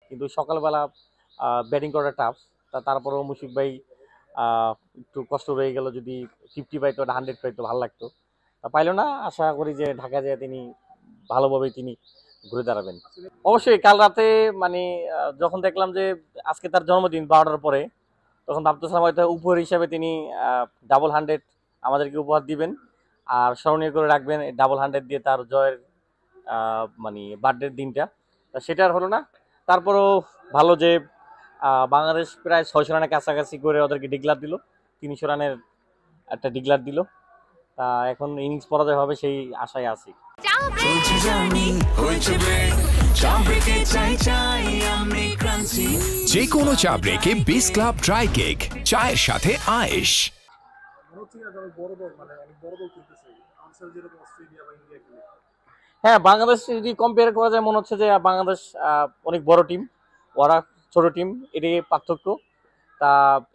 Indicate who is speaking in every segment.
Speaker 1: কিন্তু সকালবেলা ব্যাটিং করাটা টাফ। তারপরেও মুশফিক ভাই একটু কষ্ট রয়ে গেল, যদি 50 পাইতো, 100 পাইতো ভালো লাগতো। তা পাইলো না। আশা করি যে ঢাকা যায় তিনি ভালোভাবেই তিনি ঘুরে দাঁড়াবেন। অবশ্যই কাল রাতে মানে যখন দেখলাম যে আজকে তার জন্মদিন 12টার পরে, তখন ভাবতেছিলাম হয়তো উপহার হিসাবে তিনি ডাবল 100 আমাদেরকে উপহার দিবেন, আর স্মরণীয় করে রাখবেন ডাবল 100 দিয়ে তার জয়ের মানে বার্থডের দিনটা। তা সেটা আর হলো না। তারপরও ভালো যে বাংলাদেশ প্রায় 600 রানের কাছাকাছি করে ওদেরকে ডিক্লার দিল, 300 রানের একটা ডিক্লার দিল। তা এখন ইনিংস পরাজয় হবে সেই আশায় আছি।
Speaker 2: যে কোনো চা ব্রেকে বিস ক্লাব ড্রাই কেক, চায়ের সাথে আয়েশ।
Speaker 1: হ্যাঁ, বাংলাদেশ যদি কম্পেয়ার করা যায় মনে হচ্ছে যে বাংলাদেশ অনেক বড় টিম, ওরা ছোট টিম, এটাই পার্থক্য। তা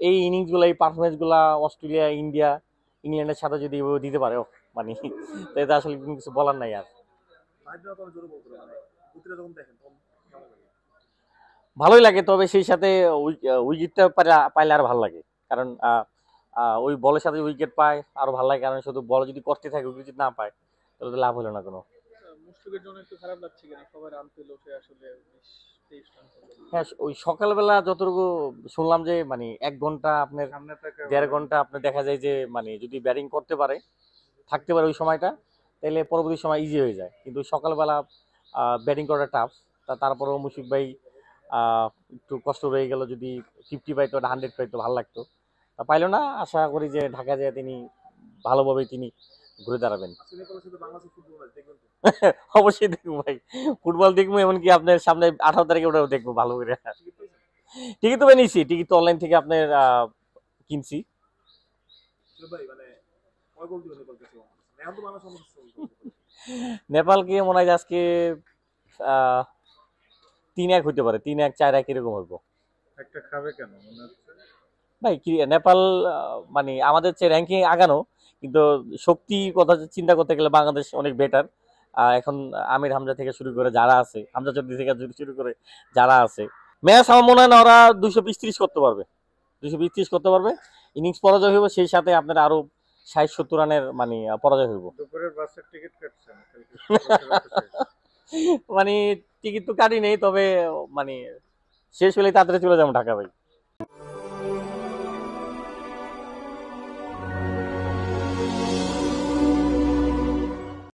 Speaker 1: এই ইনিংসগুলো, এই পারফরমেন্সগুলো অস্ট্রেলিয়া, ইন্ডিয়া, ইংল্যান্ডের সাথে যদি দিতে পারে মানে এটা আসলে কিছু বলার নাই আর। ভালোই লাগে, তবে সেই সাথে উইকেটটা পাইলে আর ভালো লাগে। কারণ ওই বলের সাথে উইকেট পায় আরো ভালো লাগে, কারণ শুধু বল যদি করতে থাকে উইকেট যদি না পায় তাহলে তো লাভ হলো না কোনো।
Speaker 3: মুশফিকের জন্য একটু খারাপ লাগছে কিনা, সবাই রান পেল, সে আসলে 23 রান করলো।
Speaker 1: হ্যাঁ, ওই সকালবেলা যতটুকু শুনলাম যে মানে 1 ঘন্টা আপনার 1.5 ঘন্টা আপনার দেখা যায় যে মানে যদি ব্যাটিং করতে পারে, থাকতে পারে ওই সময়টা, তাহলে পরবর্তী সময় ইজি হয়ে যায়। কিন্তু সকালবেলা ব্যাটিং করাটা টাফ। তারপরেও মুশফিক ভাই একটু কষ্ট রয়ে গেল, যদি 50 পাইতো, 100 পাইতো ভালো লাগতো। তা পাইলো না। আশা করি যে ঢাকা যায় তিনি ভালোভাবেই তিনি ঘুরে দাঁড়াবেন। অবশ্যই দেখবো ভাই, ফুটবল দেখবো, এমনকি আপনার সামনে 18 তারিখে ওটাও দেখবো ভালো করে। টিকিট তো নিয়েছি, টিকিট তো অনলাইন থেকে আপনার কিনছি। নেপালকে মনে হয় আজকে 3-1 হইতে পারে, 3-1, 4-1 এরকম হইব।
Speaker 3: একটা খাবে কেন মনে হচ্ছে
Speaker 1: ভাই কি নেপাল মানে আমাদের চেয়ে র্যাঙ্কিং আগানো, কিন্তু শক্তি কথা চিন্তা করতে গেলে বাংলাদেশ অনেক বেটার। এখন আমির হামজা থেকে শুরু করে যারা আছে, হামজা চৌধুরী থেকে শুরু করে যারা আছে, ম্যাচ আমার মনে হয় না ওরা 220-30 করতে পারবে, 220-30 করতে পারবে। ইনিংস পরাজয় হইব, সেই সাথে আপনার আরো 60-70 রানের মানে পরাজয় হইব।
Speaker 3: দুপুরের বাসের টিকিট কাটছেন
Speaker 1: মানে টিকিট তো কাটি নেই, তবে মানে শেষ হলে তাড়াতাড়ি চলে যাবো ঢাকা ভাই।